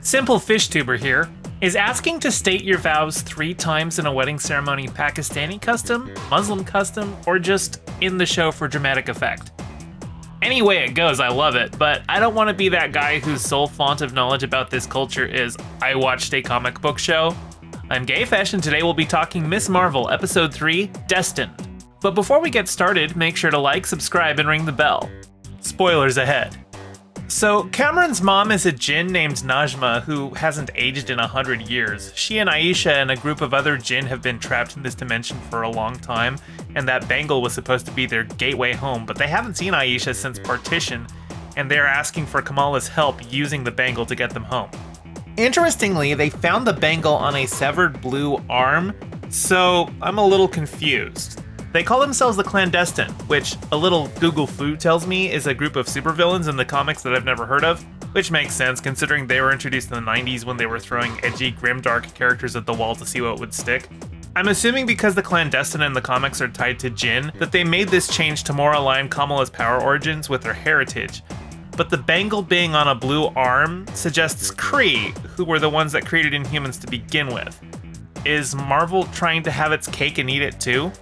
Simple Fish Tuber here. Is asking to state your vows 3 times in a wedding ceremony Pakistani custom, Muslim custom, or just in the show for dramatic effect? Any way it goes, I love it, but I don't want to be that guy whose sole font of knowledge about this culture is, I watched a comic book show. I'm Gayfesh, and today we'll be talking Miss Marvel, Episode 3, Destined. But before we get started, make sure to like, subscribe, and ring the bell. Spoilers ahead. So, Cameron's mom is a djinn named Najma who hasn't aged in 100 years. She and Aisha and a group of other djinn have been trapped in this dimension for a long time, and that bangle was supposed to be their gateway home, but they haven't seen Aisha since partition, and they're asking for Kamala's help using the bangle to get them home. Interestingly, they found the bangle on a severed blue arm, so I'm a little confused. They call themselves the Clandestine, which a little Google Foo tells me is a group of supervillains in the comics that I've never heard of, which makes sense considering they were introduced in the 90s when they were throwing edgy, grimdark characters at the wall to see what would stick. I'm assuming because the Clandestine in the comics are tied to Jinn, that they made this change to more align Kamala's power origins with her heritage. But the bangle being on a blue arm suggests Kree, who were the ones that created Inhumans to begin with. Is Marvel trying to have its cake and eat it too?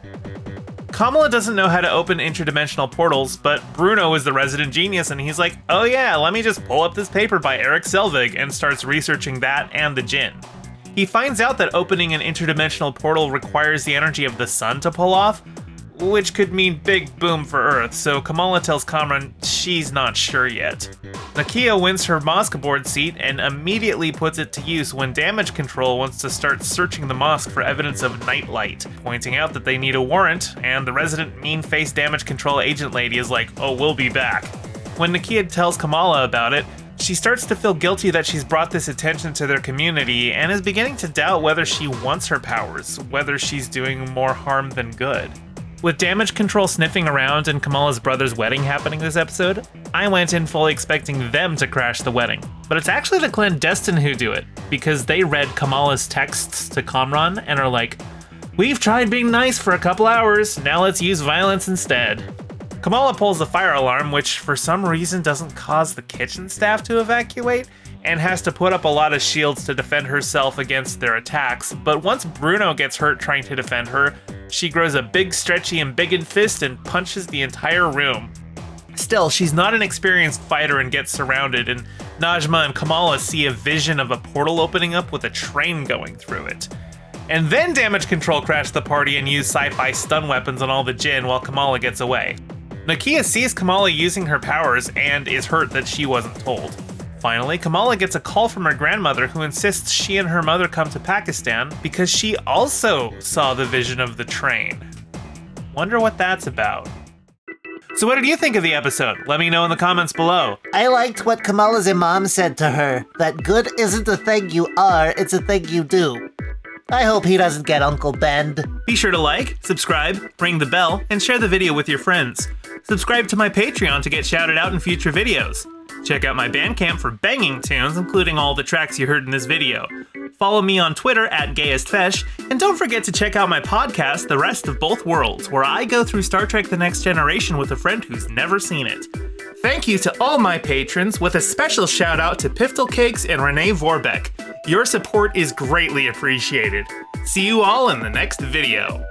Kamala doesn't know how to open interdimensional portals, but Bruno is the resident genius and he's like, oh yeah, let me just pull up this paper by Eric Selvig, and starts researching that and the Jinn. He finds out that opening an interdimensional portal requires the energy of the sun to pull off, which could mean big boom for Earth, so Kamala tells Kamran she's not sure yet. Nakia wins her mosque board seat and immediately puts it to use when Damage Control wants to start searching the mosque for evidence of nightlight, pointing out that they need a warrant, and the resident mean-faced Damage Control agent lady is like, oh, we'll be back. When Nakia tells Kamala about it, she starts to feel guilty that she's brought this attention to their community and is beginning to doubt whether she wants her powers, whether she's doing more harm than good. With Damage Control sniffing around and Kamala's brother's wedding happening this episode, I went in fully expecting them to crash the wedding. But it's actually the Clandestine who do it, because they read Kamala's texts to Kamran and are like, we've tried being nice for a couple hours, now let's use violence instead. Kamala pulls the fire alarm, which for some reason doesn't cause the kitchen staff to evacuate, and has to put up a lot of shields to defend herself against their attacks, but once Bruno gets hurt trying to defend her, she grows a big stretchy embiggened fist and punches the entire room. Still, she's not an experienced fighter and gets surrounded, and Najma and Kamala see a vision of a portal opening up with a train going through it. And then Damage Control crashed the party and used sci-fi stun weapons on all the Jinn while Kamala gets away. Nakia sees Kamala using her powers and is hurt that she wasn't told. Finally, Kamala gets a call from her grandmother who insists she and her mother come to Pakistan because she also saw the vision of the train. Wonder what that's about. So what did you think of the episode? Let me know in the comments below. I liked what Kamala's imam said to her, that good isn't a thing you are, it's a thing you do. I hope he doesn't get Uncle Bend. Be sure to like, subscribe, ring the bell, and share the video with your friends. Subscribe to my Patreon to get shouted out in future videos. Check out my Bandcamp for banging tunes, including all the tracks you heard in this video. Follow me on Twitter @GayestFesh, and don't forget to check out my podcast, The Rest of Both Worlds, where I go through Star Trek The Next Generation with a friend who's never seen it. Thank you to all my patrons, with a special shout out to Piftle Cakes and Renee Vorbeck. Your support is greatly appreciated. See you all in the next video.